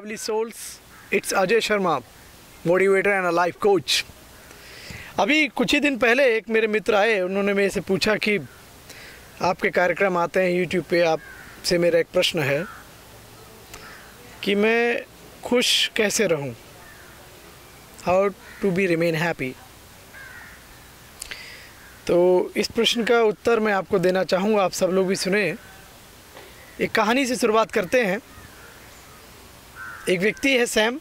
lovely souls. It's Ajay Sharma, motivator and a life coach. अभी कुछ ही दिन पहले एक मेरे मित्र आए, उन्होंने मेरे से पूछा कि आपके कार्यक्रम आते हैं YouTube पे, आपसे मेरा एक प्रश्न है कि मैं खुश कैसे रहूं, how to be remain happy. तो इस प्रश्न का उत्तर मैं आपको देना चाहूँगा, आप सब लोग भी सुने। एक कहानी से शुरुआत करते हैं। एक व्यक्ति है सैम,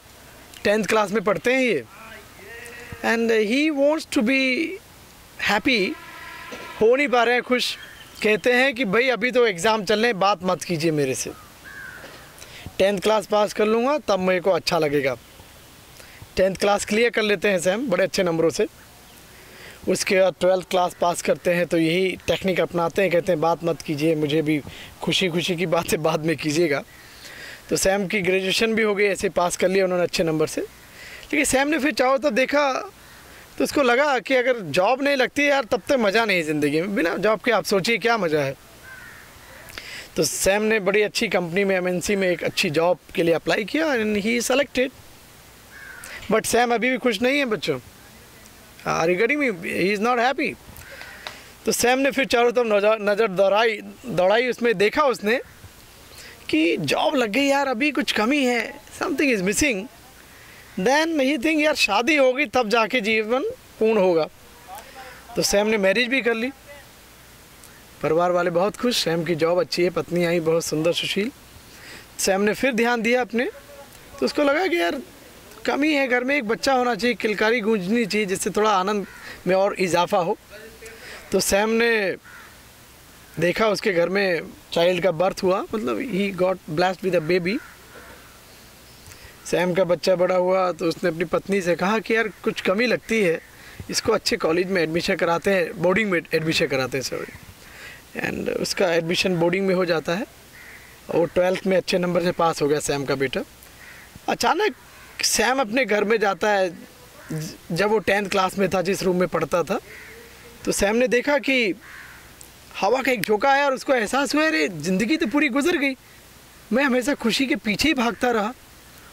10th क्लास में पढ़ते हैं ये, and he wants to be happy, हो नहीं पा रहे हैं खुश। कहते हैं कि भाई अभी तो एग्ज़ाम चल रहे हैं, बात मत कीजिए मेरे से, 10th क्लास पास कर लूँगा तब मेरे को अच्छा लगेगा। 10th क्लास क्लियर कर लेते हैं सैम बड़े अच्छे नंबरों से। उसके बाद 12th क्लास पास करते हैं तो यही टेक्निक अपनाते हैं, कहते हैं बात मत कीजिए, मुझे भी खुशी खुशी की बातें बाद में कीजिएगा। तो सैम की ग्रेजुएशन भी हो गई, ऐसे पास कर लिया उन्होंने अच्छे नंबर से। लेकिन सैम ने फिर चाहो तब देखा तो उसको लगा कि अगर जॉब नहीं लगती यार तब तक मज़ा नहीं है ज़िंदगी में, बिना जॉब के आप सोचिए क्या मज़ा है। तो सैम ने बड़ी अच्छी कंपनी में, MNC में एक अच्छी जॉब के लिए अप्लाई किया and he selected. But Sam अभी भी खुश नहीं है बच्चों, are you getting me? He is not happy. तो सैम ने फिर चारों तरफ नज़र दौड़ाई, उसमें देखा उसने कि जॉब लग गई यार, अभी कुछ कमी है, something is missing. Then he think यार शादी होगी तब जाके जीवन पूर्ण होगा। तो सैम ने मैरिज भी कर ली, परिवार वाले बहुत खुश, सैम की जॉब अच्छी है, पत्नी आई बहुत सुंदर सुशील। सैम ने फिर ध्यान दिया अपने, तो उसको लगा कि यार कमी है, घर में एक बच्चा होना चाहिए, किलकारी गूंजनी चाहिए जिससे थोड़ा आनंद में और इजाफा हो। तो सैम ने देखा उसके घर में चाइल्ड का बर्थ हुआ, मतलब he got blessed with a baby. Sam का बच्चा बड़ा हुआ तो उसने अपनी पत्नी से कहा कि यार कुछ कमी लगती है, इसको अच्छे कॉलेज में एडमिशन कराते हैं, बोर्डिंग में एडमिशन कराते हैं सॉरी। एंड उसका एडमिशन बोर्डिंग में हो जाता है और 12th में अच्छे नंबर से पास हो गया सैम का बेटा। अचानक सैम अपने घर में जाता है, जब वो 10th क्लास में था, जिस रूम में पढ़ता था, तो सैम ने देखा कि हवा का एक झोंका आया और उसको एहसास हुआ अरे ज़िंदगी तो पूरी गुजर गई, मैं हमेशा खुशी के पीछे ही भागता रहा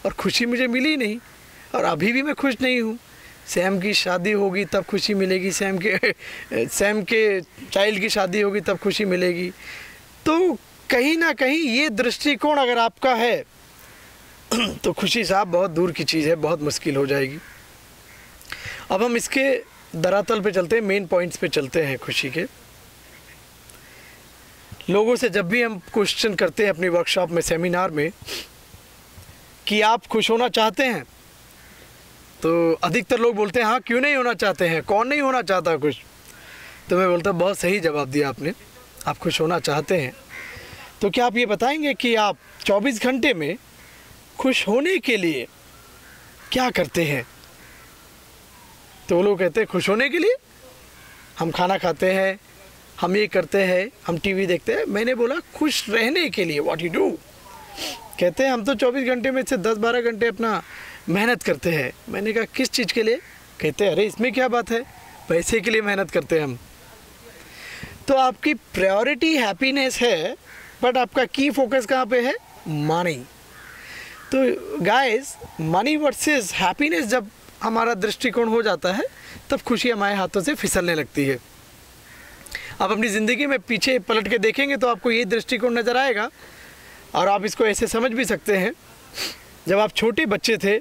और खुशी मुझे मिली नहीं और अभी भी मैं खुश नहीं हूँ। सैम की शादी होगी तब खुशी मिलेगी, सैम के चाइल्ड की शादी होगी तब खुशी मिलेगी। तो कहीं ना कहीं ये दृष्टिकोण अगर आपका है तो खुशी साहब बहुत दूर की चीज़ है, बहुत मुश्किल हो जाएगी। अब हम इसके धरातल पे चलते हैं, मेन पॉइंट्स पे चलते हैं खुशी के। लोगों से जब भी हम क्वेश्चन करते हैं अपनी वर्कशॉप में, सेमिनार में, कि आप खुश होना चाहते हैं, तो अधिकतर लोग बोलते हैं हाँ क्यों नहीं होना चाहते हैं, कौन नहीं होना चाहता खुश। तो मैं बोलता बहुत सही जवाब दिया आपने, आप खुश होना चाहते हैं। तो क्या आप ये बताएंगे कि आप 24 घंटे में खुश होने के लिए क्या करते हैं? तो वो लोग कहते हैं खुश होने के लिए हम खाना खाते हैं, हम ये करते हैं, हम टीवी देखते हैं। मैंने बोला खुश रहने के लिए व्हाट यू डू। कहते हैं हम तो 24 घंटे में से 10-12 घंटे अपना मेहनत करते हैं। मैंने कहा किस चीज़ के लिए? कहते हैं अरे इसमें क्या बात है, पैसे के लिए मेहनत करते हैं हम। तो आपकी प्रायोरिटी हैप्पीनेस है, बट आपका की फोकस कहाँ पे है? मनी। तो गाइस, मनी वर्सेस हैप्पीनेस जब हमारा दृष्टिकोण हो जाता है तब खुशी हमारे हाथों से फिसलने लगती है। आप अपनी ज़िंदगी में पीछे पलट के देखेंगे तो आपको ये दृष्टिकोण नज़र आएगा और आप इसको ऐसे समझ भी सकते हैं। जब आप छोटे बच्चे थे,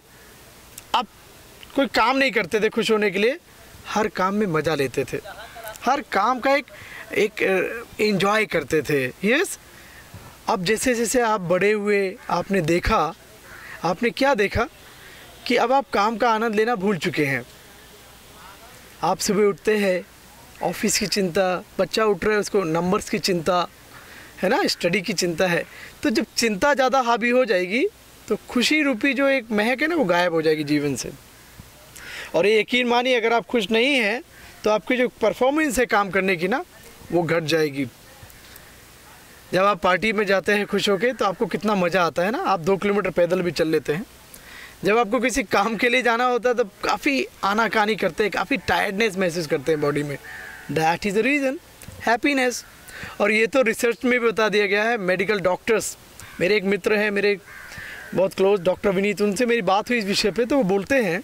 आप कोई काम नहीं करते थे खुश होने के लिए, हर काम में मज़ा लेते थे, हर काम का एक एंजॉय करते थे। यस। अब जैसे जैसे आप बड़े हुए, आपने देखा, आपने क्या देखा कि अब आप काम का आनंद लेना भूल चुके हैं। आप सुबह उठते हैं, ऑफिस की चिंता, बच्चा उठ रहा है उसको नंबर्स की चिंता है ना, स्टडी की चिंता है। तो जब चिंता ज़्यादा हावी हो जाएगी तो खुशी रूपी जो एक महक है ना वो गायब हो जाएगी जीवन से। और ये यकीन मानिए अगर आप खुश नहीं हैं तो आपकी जो परफॉर्मेंस है काम करने की ना वो घट जाएगी। जब आप पार्टी में जाते हैं खुश होके तो आपको कितना मज़ा आता है ना, आप 2 किलोमीटर पैदल भी चल लेते हैं। जब आपको किसी काम के लिए जाना होता है तब काफ़ी आनाकानी करते हैं, काफ़ी टायर्डनेस महसूस करते हैं बॉडी में। That is the reason happiness. और ये तो रिसर्च में भी बता दिया गया है, मेडिकल डॉक्टर्स, मेरे एक मित्र हैं, बहुत क्लोज डॉक्टर विनीत, उनसे मेरी बात हुई इस विषय पे, तो वो बोलते हैं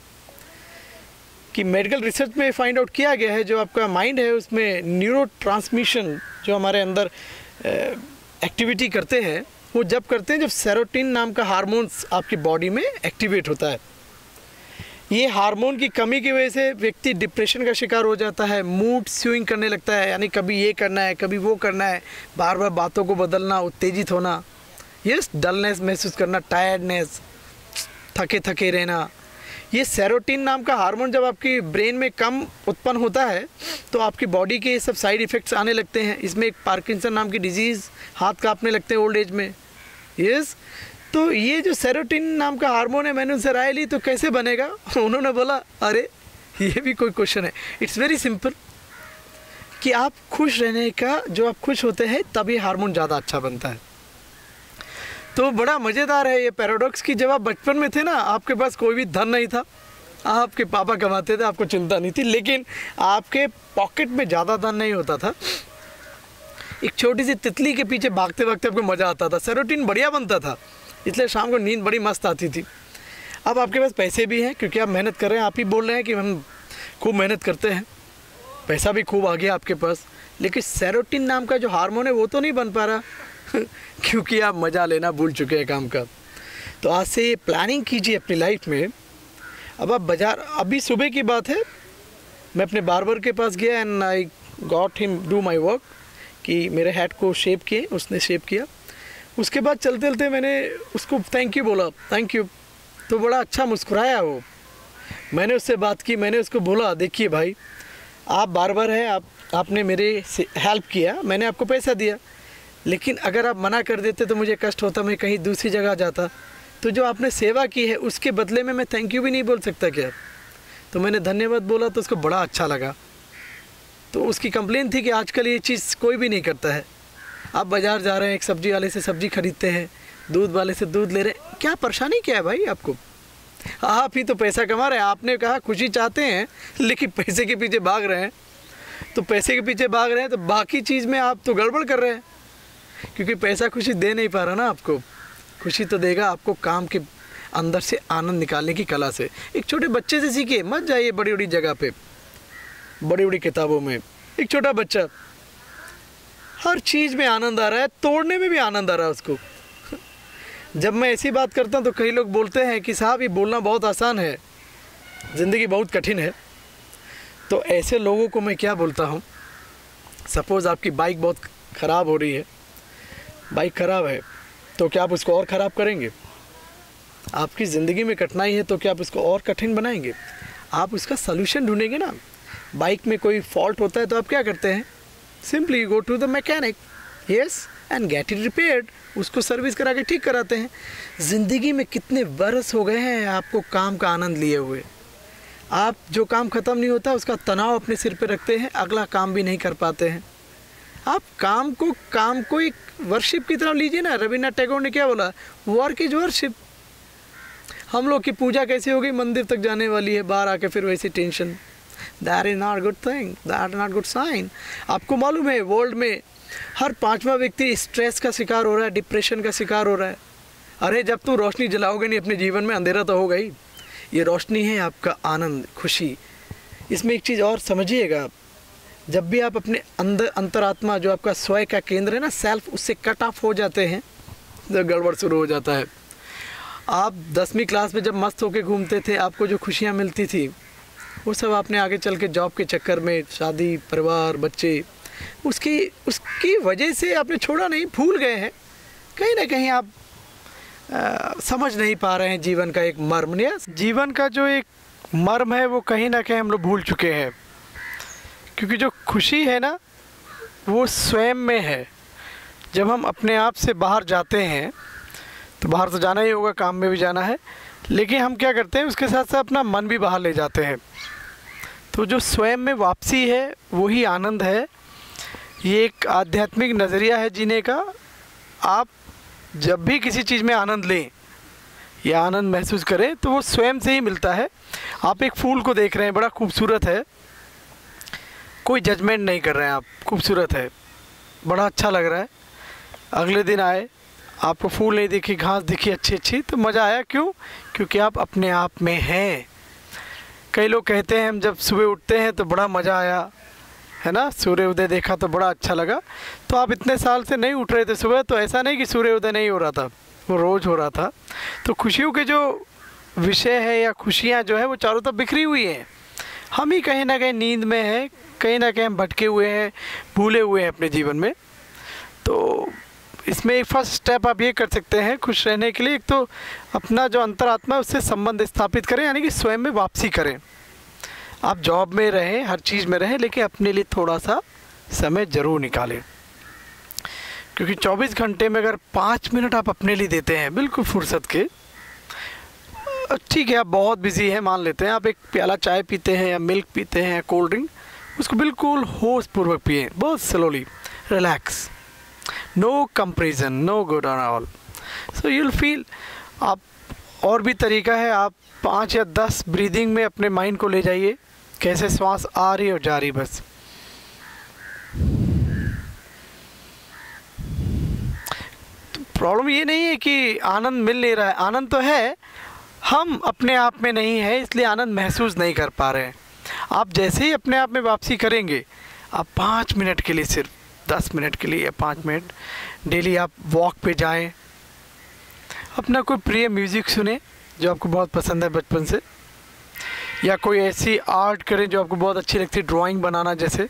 कि मेडिकल रिसर्च में फाइंड आउट किया गया है जो आपका माइंड है उसमें न्यूरो ट्रांसमिशन जो हमारे अंदर एक्टिविटी करते हैं, वो जब करते हैं जब सेरोटिन नाम का हार्मोन्स आपकी बॉडी में एक्टिवेट होता है। ये हार्मोन की कमी की वजह से व्यक्ति डिप्रेशन का शिकार हो जाता है, मूड स्विंग करने लगता है, यानी कभी ये करना है कभी वो करना है, बार बार बातों को बदलना, उत्तेजित होना, यस, डलनेस महसूस करना, टायर्डनेस, थके थके रहना। ये सेरोटिन नाम का हार्मोन जब आपकी ब्रेन में कम उत्पन्न होता है तो आपकी बॉडी के ये सब साइड इफ़ेक्ट्स आने लगते हैं। इसमें एक पार्किंसन नाम की डिजीज़, हाथ कांपने लगते हैं ओल्ड एज में, यस। तो ये जो सेरोटिन नाम का हार्मोन है, मैंने उनसे राय ली तो कैसे बनेगा, उन्होंने बोला अरे ये भी कोई क्वेश्चन है, इट्स वेरी सिंपल कि आप खुश रहने का, जो आप खुश होते हैं तब ये हार्मोन ज़्यादा अच्छा बनता है। तो बड़ा मज़ेदार है ये पैराडॉक्स कि जब आप बचपन में थे ना, आपके पास कोई भी धन नहीं था, आपके पापा कमाते थे, आपको चिंता नहीं थी, लेकिन आपके पॉकेट में ज़्यादा धन नहीं होता था। एक छोटी सी तितली के पीछे भागते भागते आपको मज़ा आता था, सेरोटिन बढ़िया बनता था, इसलिए शाम को नींद बड़ी मस्त आती थी। अब आपके पास पैसे भी हैं क्योंकि आप मेहनत कर रहे हैं, आप ही बोल रहे हैं कि हम खूब मेहनत करते हैं, पैसा भी खूब आ गया आपके पास, लेकिन सेरोटिन नाम का जो हार्मोन है वो तो नहीं बन पा रहा क्योंकि आप मज़ा लेना भूल चुके हैं काम का। तो आज से ये प्लानिंग कीजिए अपनी लाइफ में। अब आप बाज़ार, अभी सुबह की बात है, मैं अपने बार्बर के पास गया and I got him do my work, कि मेरे हेड को शेप किए, उसने शेप किया। उसके बाद चलते चलते मैंने उसको थैंक यू बोला, थैंक यू, तो बड़ा अच्छा मुस्कुराया वो। मैंने उससे बात की, मैंने उसको बोला देखिए भाई, आप बार्बर हैं, आपने मेरे से हेल्प किया, मैंने आपको पैसा दिया, लेकिन अगर आप मना कर देते तो मुझे कष्ट होता, मैं कहीं दूसरी जगह जाता। तो जो आपने सेवा की है उसके बदले में मैं थैंक यू भी नहीं बोल सकता क्या? तो मैंने धन्यवाद बोला तो उसको बड़ा अच्छा लगा। तो उसकी कंप्लेन थी कि आजकल ये चीज़ कोई भी नहीं करता है। आप बाज़ार जा रहे हैं, एक सब्जी वाले से सब्जी खरीदते हैं, दूध वाले से दूध ले रहे हैं, क्या परेशानी क्या है भाई आपको? आप ही तो पैसा कमा रहे हैं, आपने कहा खुशी चाहते हैं लेकिन पैसे के पीछे भाग रहे हैं। तो पैसे के पीछे भाग रहे हैं तो बाकी चीज़ में आप तो गड़बड़ कर रहे हैं, क्योंकि पैसा खुशी दे नहीं पा रहा ना आपको। खुशी तो देगा आपको काम के अंदर से आनंद निकालने की कला से। एक छोटे बच्चे से सीखिए, मत जाइए बड़ी बड़ी जगह पे, बड़ी बड़ी किताबों में। एक छोटा बच्चा, हर चीज़ में आनंद आ रहा है, तोड़ने में भी आनंद आ रहा है उसको। जब मैं ऐसी बात करता हूँ तो कई लोग बोलते हैं कि साहब ये बोलना बहुत आसान है, ज़िंदगी बहुत कठिन है। तो ऐसे लोगों को मैं क्या बोलता हूँ, सपोज़ आपकी बाइक बहुत ख़राब हो रही है, बाइक ख़राब है तो क्या आप उसको और ख़राब करेंगे? आपकी ज़िंदगी में कठिनाई है तो क्या आप उसको और कठिन बनाएंगे? आप उसका सलूशन ढूंढेंगे ना। बाइक में कोई फॉल्ट होता है तो आप क्या करते हैं? Simply go to the mechanic, yes, and get it repaired, उसको सर्विस करा के ठीक कराते हैं। ज़िंदगी में कितने बरस हो गए हैं आपको काम का आनंद लिए हुए, आप जो काम ख़त्म नहीं होता उसका तनाव अपने सिर पे रखते हैं, अगला काम भी नहीं कर पाते हैं। आप काम को एक वर्शिप की तरह लीजिए ना। रविन्द्रनाथ टैगोर ने क्या बोला? Work is worship. हम लोग की पूजा कैसे हो गई, मंदिर तक जाने वाली है, बाहर आके फिर वैसी tension. That is not good thing, that is not good sign. आपको मालूम है वर्ल्ड में हर 5वां व्यक्ति स्ट्रेस का शिकार हो रहा है, डिप्रेशन का शिकार हो रहा है। अरे जब तुम रोशनी जलाओगे नहीं अपने जीवन में, अंधेरा तो होगा ही। ये रोशनी है आपका आनंद, खुशी। इसमें एक चीज़ और समझिएगा, जब भी आप अपने अंदर अंतरात्मा, जो आपका स्वयं का केंद्र है ना, सेल्फ, उससे कट ऑफ हो जाते हैं तो गड़बड़ शुरू हो जाता है। आप 10वीं क्लास में जब मस्त होकर घूमते थे, आपको जो खुशियाँ मिलती थी वो सब आपने आगे चल के जॉब के चक्कर में, शादी, परिवार, बच्चे, उसकी वजह से आपने छोड़ा नहीं, भूल गए हैं। कहीं ना कहीं आप समझ नहीं पा रहे हैं जीवन का एक मर्म। या जीवन का जो एक मर्म है वो कहीं ना कहीं हम लोग भूल चुके हैं, क्योंकि जो खुशी है ना वो स्वयं में है। जब हम अपने आप से बाहर जाते हैं तो बाहर तो जाना ही होगा, काम में भी जाना है, लेकिन हम क्या करते हैं उसके साथ साथ अपना मन भी बाहर ले जाते हैं। तो जो स्वयं में वापसी है वही आनंद है। ये एक आध्यात्मिक नज़रिया है जीने का। आप जब भी किसी चीज़ में आनंद लें या आनंद महसूस करें तो वो स्वयं से ही मिलता है। आप एक फूल को देख रहे हैं, बड़ा खूबसूरत है, कोई जजमेंट नहीं कर रहे हैं आप, खूबसूरत है, बड़ा अच्छा लग रहा है। अगले दिन आए, आपको फूल नहीं दिखी, घास दिखी अच्छी अच्छी, तो मज़ा आया। क्यों? क्योंकि आप अपने आप में हैं। कई लोग कहते हैं हम जब सुबह उठते हैं तो बड़ा मज़ा आया, है ना, सूर्य उदय देखा तो बड़ा अच्छा लगा। तो आप इतने साल से नहीं उठ रहे थे सुबह, तो ऐसा नहीं कि सूर्य उदय नहीं हो रहा था, वो रोज़ हो रहा था। तो खुशियों के जो विषय है या खुशियाँ जो है वो चारों तरफ बिखरी हुई हैं। हम ही कहीं ना कहीं नींद में हैं, कहीं ना कहीं हम भटके हुए हैं, भूले हुए हैं अपने जीवन में। तो इसमें एक फर्स्ट स्टेप आप ये कर सकते हैं खुश रहने के लिए, एक तो अपना जो अंतरात्मा है उससे संबंध स्थापित करें, यानी कि स्वयं में वापसी करें। आप जॉब में रहें, हर चीज़ में रहें, लेकिन अपने लिए थोड़ा सा समय ज़रूर निकालें। क्योंकि 24 घंटे में अगर 5 मिनट आप अपने लिए देते हैं बिल्कुल फुर्सत के, ठीक है आप बहुत बिजी हैं मान लेते हैं, आप एक प्याला चाय पीते हैं या मिल्क पीते हैं या कोल्ड ड्रिंक, उसको बिल्कुल होशपूर्वक पिए, बहुत slowly, relax, no comparison, no good on all, so you will feel. आप और भी तरीका है, आप 5 या 10 ब्रीदिंग में अपने माइंड को ले जाइए, कैसे श्वास आ रही और जा रही, बस प्रॉब्लम ये नहीं है कि आनंद मिल नहीं रहा है, आनंद तो है, हम अपने आप में नहीं है इसलिए आनंद महसूस नहीं कर पा रहे हैं। आप जैसे ही अपने आप में वापसी करेंगे, आप 5 मिनट के लिए, सिर्फ 10 मिनट के लिए या 5 मिनट डेली आप वॉक पे जाएं, अपना कोई प्रिय म्यूज़िक सुने जो आपको बहुत पसंद है बचपन से, या कोई ऐसी आर्ट करें जो आपको बहुत अच्छी लगती है, ड्राइंग बनाना, जैसे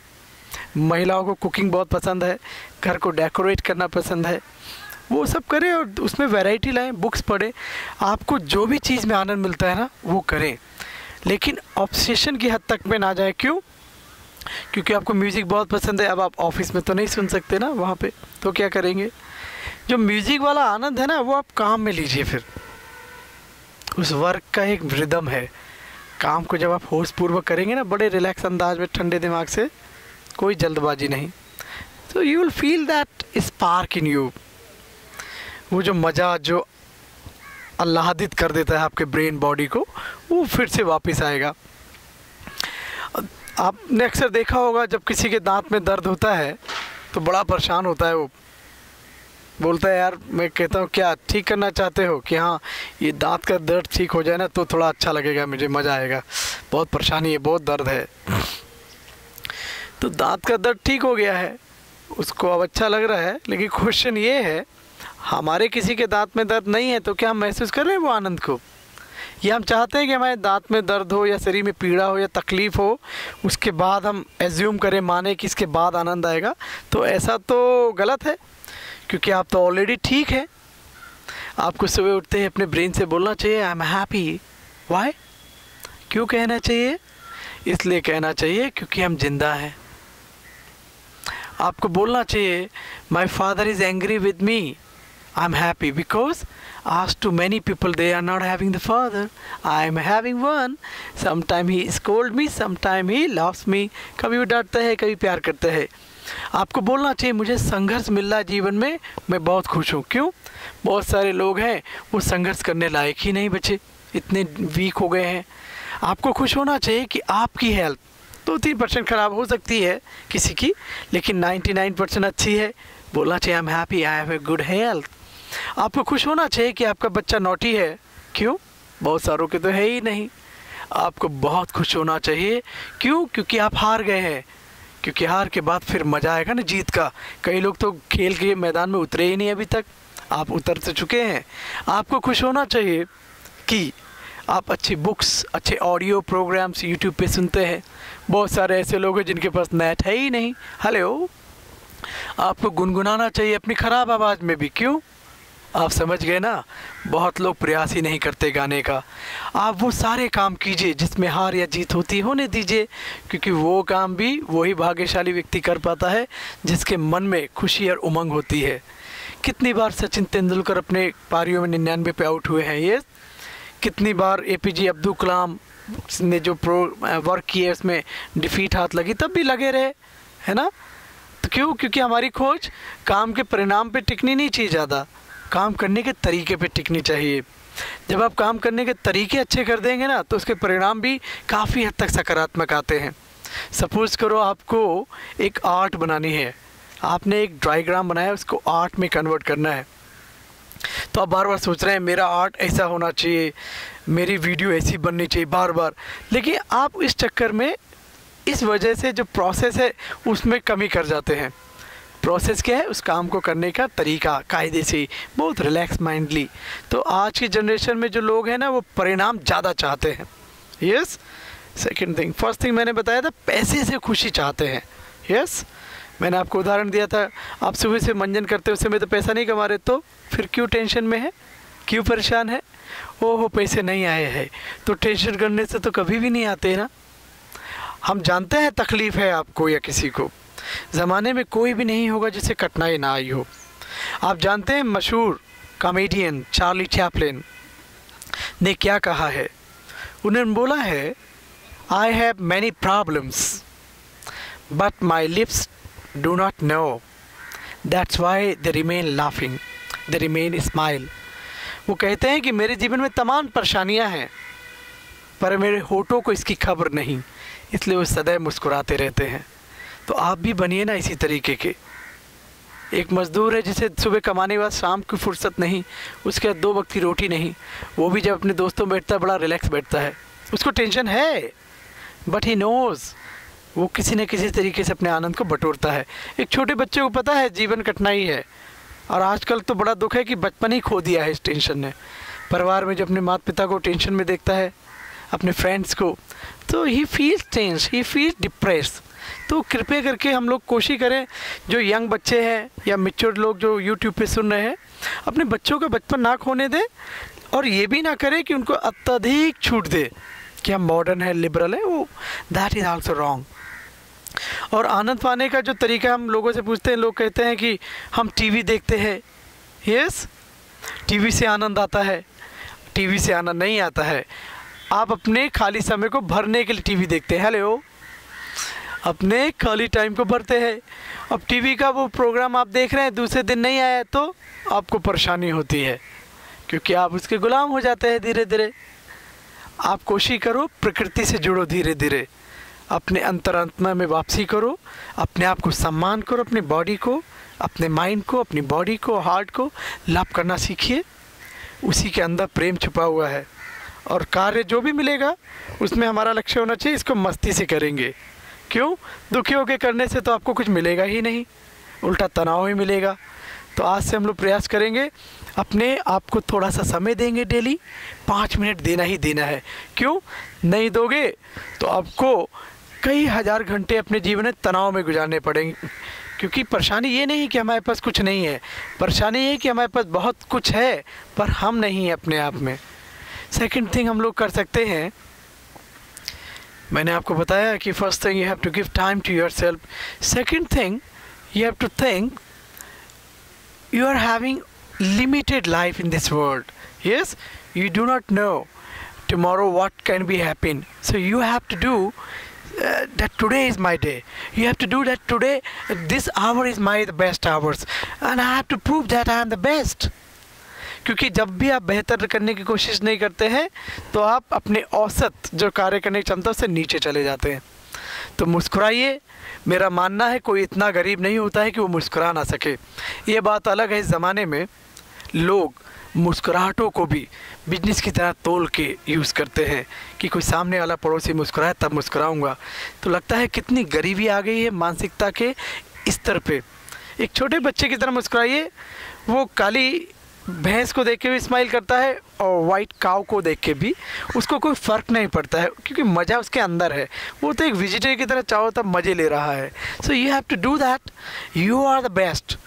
महिलाओं को कुकिंग बहुत पसंद है, घर को डेकोरेट करना पसंद है, वो सब करें और उसमें वैरायटी लाएं, बुक्स पढ़ें, आपको जो भी चीज़ में आनंद मिलता है ना वो करें, लेकिन ऑब्सेशन की हद तक में ना जाए। क्यों? क्योंकि आपको म्यूज़िक बहुत पसंद है, अब आप ऑफिस में तो नहीं सुन सकते ना वहाँ पे, तो क्या करेंगे? जो म्यूज़िक वाला आनंद है ना वो आप काम में लीजिए, फिर उस वर्क का एक रिदम है, काम को जब आप होशपूर्वक करेंगे ना, बड़े रिलैक्स अंदाज में, ठंडे दिमाग से, कोई जल्दबाजी नहीं, तो you will feel that spark in you, वो जो मज़ा जो आह्लादित कर देता है आपके ब्रेन बॉडी को, वो फिर से वापस आएगा। आपने अक्सर देखा होगा जब किसी के दांत में दर्द होता है तो बड़ा परेशान होता है, वो बोलता है यार, मैं कहता हूँ क्या ठीक करना चाहते हो, कि हाँ ये दांत का दर्द ठीक हो जाए ना तो थोड़ा अच्छा लगेगा, मुझे मज़ा आएगा, बहुत परेशानी है, बहुत दर्द है। तो दांत का दर्द ठीक हो गया है, उसको अब अच्छा लग रहा है, लेकिन क्वेश्चन ये है, हमारे किसी के दांत में दर्द नहीं है तो क्या हम महसूस कर रहे हैं वो आनंद को? ये हम चाहते हैं कि हमारे दांत में दर्द हो या शरीर में पीड़ा हो या तकलीफ़ हो, उसके बाद हम एज्यूम करें, माने कि इसके बाद आनंद आएगा, तो ऐसा तो गलत है, क्योंकि आप तो ऑलरेडी ठीक है। आपको सुबह उठते ही अपने ब्रेन से बोलना चाहिए आई एम हैप्पी। वाई? क्यों कहना चाहिए? इसलिए कहना चाहिए क्योंकि हम जिंदा हैं। आपको बोलना चाहिए my father is angry with me, I'm happy because asked to many people they are not having the father. I am having one. Sometime he scold me, sometime he loves me. कभी वो डांटता है, कभी प्यार करता है। आपको बोलना चाहिए मुझे संघर्ष मिल रहा है जीवन में, मैं बहुत खुश हूँ। क्यों? बहुत सारे लोग हैं वो संघर्ष करने लायक ही नहीं बचे, इतने वीक हो गए हैं। आपको खुश होना चाहिए कि आपकी हेल्थ 2-3% ख़राब हो सकती है किसी की, लेकिन 99% अच्छी है। बोलना चाहिए I am happy, I have a good health. आपको खुश होना चाहिए कि आपका बच्चा नॉटी है। क्यों? बहुत सारों के तो है ही नहीं। आपको बहुत खुश होना चाहिए। क्यों? क्योंकि आप हार गए हैं, क्योंकि हार के बाद फिर मज़ा आएगा ना जीत का। कई लोग तो खेल के मैदान में उतरे ही नहीं अभी तक, आप उतर तो चुके हैं। आपको खुश होना चाहिए कि आप अच्छी बुक्स, अच्छे ऑडियो प्रोग्राम्स यूट्यूब पे सुनते हैं। बहुत सारे ऐसे लोग हैं जिनके पास नेट है ही नहीं। हेलो, आपको गुनगुनाना चाहिए अपनी ख़राब आवाज़ में भी। क्यों? आप समझ गए ना, बहुत लोग प्रयास ही नहीं करते गाने का। आप वो सारे काम कीजिए जिसमें हार या जीत होती होने दीजिए, क्योंकि वो काम भी वही भाग्यशाली व्यक्ति कर पाता है जिसके मन में खुशी और उमंग होती है। कितनी बार सचिन तेंदुलकर अपने पारियों में 99 पे आउट हुए हैं, ये कितनी बार APJ अब्दुल कलाम ने जो वर्क किए उसमें डिफीट हाथ लगी, तब भी लगे रहे, है ना। तो क्यों? क्योंकि हमारी खोज काम के परिणाम पे टिकनी नहीं चाहिए, ज़्यादा काम करने के तरीके पे टिकनी चाहिए। जब आप काम करने के तरीके अच्छे कर देंगे ना तो उसके परिणाम भी काफ़ी हद तक सकारात्मक आते हैं। सपोज़ करो आपको एक आर्ट बनानी है, आपने एक डायग्राम बनाया, उसको आर्ट में कन्वर्ट करना है। तो आप बार बार सोच रहे हैं मेरा आर्ट ऐसा होना चाहिए, मेरी वीडियो ऐसी बननी चाहिए बार बार, लेकिन आप इस चक्कर में इस वजह से जो प्रोसेस है उसमें कमी कर जाते हैं। प्रोसेस क्या है? उस काम को करने का तरीका कायदे से, बहुत रिलैक्स माइंडली। तो आज की जनरेशन में जो लोग हैं ना, वो परिणाम ज़्यादा चाहते हैं। Yes. Second thing, first thing मैंने बताया था पैसे से खुशी चाहते हैं। यस, मैंने आपको उदाहरण दिया था, आप सुबह से मंजन करते हो, उस समय तो पैसा नहीं कमा रहे, तो फिर क्यों टेंशन में है, क्यों परेशान है? ओहो पैसे नहीं आए हैं, तो टेंशन करने से तो कभी भी नहीं आते ना। हम जानते हैं तकलीफ़ है आपको या किसी को, ज़माने में कोई भी नहीं होगा जिसे कठिनाई ना आई हो। आप जानते हैं मशहूर कॉमेडियन चार्ली चैपलिन ने क्या कहा है? उन्होंने बोला है, I have many problems but my lips do not know, that's why they remain laughing, they remain smile. वो कहते हैं कि मेरे जीवन में तमाम परेशानियां हैं पर मेरे होठों को इसकी खबर नहीं, इसलिए वो सदैव मुस्कुराते रहते हैं। तो आप भी बनिए ना इसी तरीके के। एक मज़दूर है जिसे सुबह कमाने के बाद शाम की फुर्सत नहीं, उसके बाद 2 वक्त की रोटी नहीं, वो भी जब अपने दोस्तों में बैठता है बड़ा रिलैक्स बैठता है। उसको टेंशन है बट ही नोज़, वो किसी न किसी तरीके से अपने आनंद को बटोरता है। एक छोटे बच्चे को पता है जीवन कठिनाई है, और आजकल तो बड़ा दुख है कि बचपन ही खो दिया है इस टेंशन ने। परिवार में जब अपने माता पिता को टेंशन में देखता है, अपने फ्रेंड्स को, तो he feels tense, he feels depress. तो कृपया करके हम लोग कोशिश करें, जो यंग बच्चे हैं या मैच्योर लोग जो यूट्यूब पे सुन रहे हैं, अपने बच्चों का बचपन ना खोने दें, और ये भी ना करें कि उनको अत्यधिक छूट दे कि हम मॉडर्न है, लिबरल है, वो दैट इज़ आल्सो रॉन्ग। और आनंद पाने का जो तरीका हम लोगों से पूछते हैं, लोग कहते हैं कि हम टीवी देखते हैं। यस, टीवी से आनंद आता है, टीवी से आनंद नहीं आता है। आप अपने खाली समय को भरने के लिए टीवी देखते हैं। हेलो, अपने खाली टाइम को भरते हैं। अब टीवी का वो प्रोग्राम आप देख रहे हैं, दूसरे दिन नहीं आया तो आपको परेशानी होती है, क्योंकि आप उसके गुलाम हो जाते हैं धीरे धीरे। आप कोशिश करो प्रकृति से जुड़ो धीरे धीरे, अपने अंतरात्मा में वापसी करो, अपने आप को सम्मान करो, अपनी बॉडी को, अपने माइंड को, अपनी बॉडी को, हार्ट को लव करना सीखिए। उसी के अंदर प्रेम छुपा हुआ है, और कार्य जो भी मिलेगा उसमें हमारा लक्ष्य होना चाहिए, इसको मस्ती से करेंगे। क्यों? दुखी होकर करने से तो आपको कुछ मिलेगा ही नहीं, उल्टा तनाव ही मिलेगा। तो आज से हम लोग प्रयास करेंगे, अपने आप को थोड़ा सा समय देंगे, डेली 5 मिनट देना ही देना है। क्यों नहीं दोगे तो आपको कई हज़ार घंटे अपने जीवन में तनाव में गुजारने पड़ेंगे। क्योंकि परेशानी ये नहीं कि हमारे पास कुछ नहीं है, परेशानी ये है कि हमारे पास बहुत कुछ है पर हम नहीं हैं अपने आप में। सेकंड थिंग हम लोग कर सकते हैं, मैंने आपको बताया कि first thing you have to give time to yourself. Second thing you have to think you are having limited life in this world. Yes, you do not know tomorrow what can be happen, so you have to do that today is my day. You have to do that today, this hour is my the best hours, and I have to prove that I am the best. क्योंकि जब भी आप बेहतर करने की कोशिश नहीं करते हैं तो आप अपने औसत जो कार्य करने की क्षमता से नीचे चले जाते हैं। तो मुस्कुराइए। मेरा मानना है कोई इतना गरीब नहीं होता है कि वो मुस्कुरा ना सके। ये बात अलग है, इस ज़माने में लोग मुस्कुराहटों को भी बिजनेस की तरह तोल के यूज़ करते हैं कि कोई सामने वाला पड़ोसी मुस्कुराए तब मुस्कुराऊंगा। तो लगता है कितनी गरीबी आ गई है मानसिकता के स्तर पे। एक छोटे बच्चे की तरह मुस्कुराइए, वो काली भैंस को देख के भी स्माइल करता है और वाइट काऊ को देख के भी उसको कोई फ़र्क नहीं पड़ता है, क्योंकि मज़ा उसके अंदर है। वो तो एक विजिटर की तरह चाहो तब मज़े ले रहा है। So you have to do that. You are the best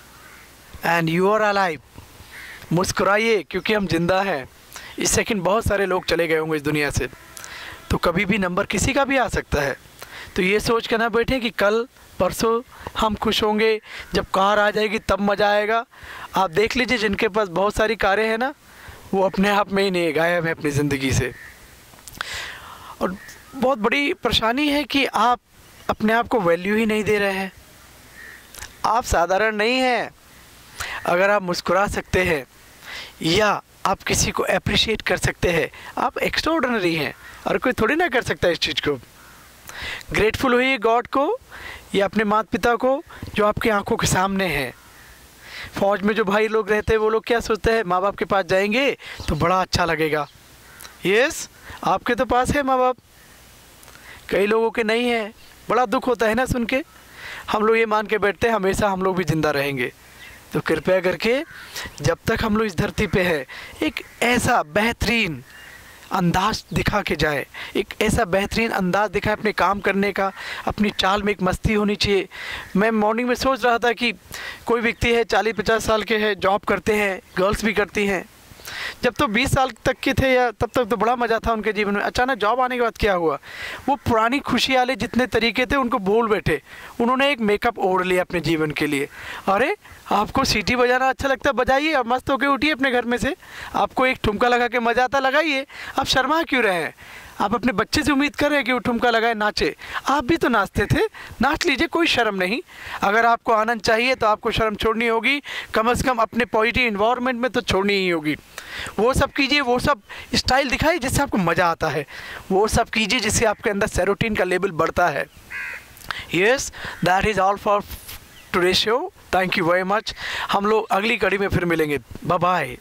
and you are alive. मुस्कुराइए क्योंकि हम जिंदा हैं। इस सेकंड बहुत सारे लोग चले गए होंगे इस दुनिया से, तो कभी भी नंबर किसी का भी आ सकता है। तो ये सोच कर ना बैठें कि कल परसों हम खुश होंगे, जब कार आ जाएगी तब मज़ा आएगा। आप देख लीजिए जिनके पास बहुत सारी कारें हैं ना, वो अपने आप में ही नहीं गायब है अपनी ज़िंदगी से। और बहुत बड़ी परेशानी है कि आप अपने आप को वैल्यू ही नहीं दे रहे हैं। आप साधारण नहीं हैं। अगर आप मुस्कुरा सकते हैं या आप किसी को अप्रिशिएट कर सकते हैं, आप एक्स्ट्राऑर्डिनरी हैं, और कोई थोड़ी ना कर सकता है इस चीज़ को। ग्रेटफुल होइए गॉड को या अपने माता पिता को जो आपकी आंखों के सामने है। फौज में जो भाई लोग रहते हैं वो लोग क्या सोचते हैं, माँ बाप के पास जाएंगे तो बड़ा अच्छा लगेगा। यस, आपके तो पास है माँ बाप, कई लोगों के नहीं है, बड़ा दुख होता है ना सुन के। हम लोग ये मान के बैठते हैं हमेशा हम लोग भी ज़िंदा रहेंगे। तो कृपया करके जब तक हम लोग इस धरती पे है, एक ऐसा बेहतरीन अंदाज दिखा के जाए, एक ऐसा बेहतरीन अंदाज दिखाए अपने काम करने का, अपनी चाल में एक मस्ती होनी चाहिए। मैं मॉर्निंग में सोच रहा था कि कोई व्यक्ति है 40-50 साल के हैं, जॉब करते हैं, गर्ल्स भी करती हैं। जब तो 20 साल तक के थे या तब तक तो बड़ा मज़ा था उनके जीवन में। अचानक जॉब आने के बाद क्या हुआ, वो पुरानी खुशी वाले जितने तरीके थे उनको भूल बैठे। उन्होंने एक मेकअप ओढ़ लिया अपने जीवन के लिए। अरे आपको सीटी बजाना अच्छा लगता है, बजाइए और मस्त होकर उठिए अपने घर में से। आपको एक ठुमका लगा के मज़ा आता, लगाइए। आप शर्मा क्यों रहे हैं? आप अपने बच्चे से उम्मीद कर रहे हैं कि वो ठुमका लगाए, नाचे? आप भी तो नाचते थे, नाच लीजिए, कोई शर्म नहीं। अगर आपको आनंद चाहिए तो आपको शर्म छोड़नी होगी, कम से कम अपने पॉजिटिव इन्वायरमेंट में तो छोड़नी ही होगी। वो सब कीजिए, वो सब स्टाइल दिखाइए जिससे आपको मज़ा आता है, वो सब कीजिए जिससे आपके अंदर सेरोटोनिन का लेवल बढ़ता है। Yes, that is all for today show. Thank you very much. हम लोग अगली कड़ी में फिर मिलेंगे। Bye bye.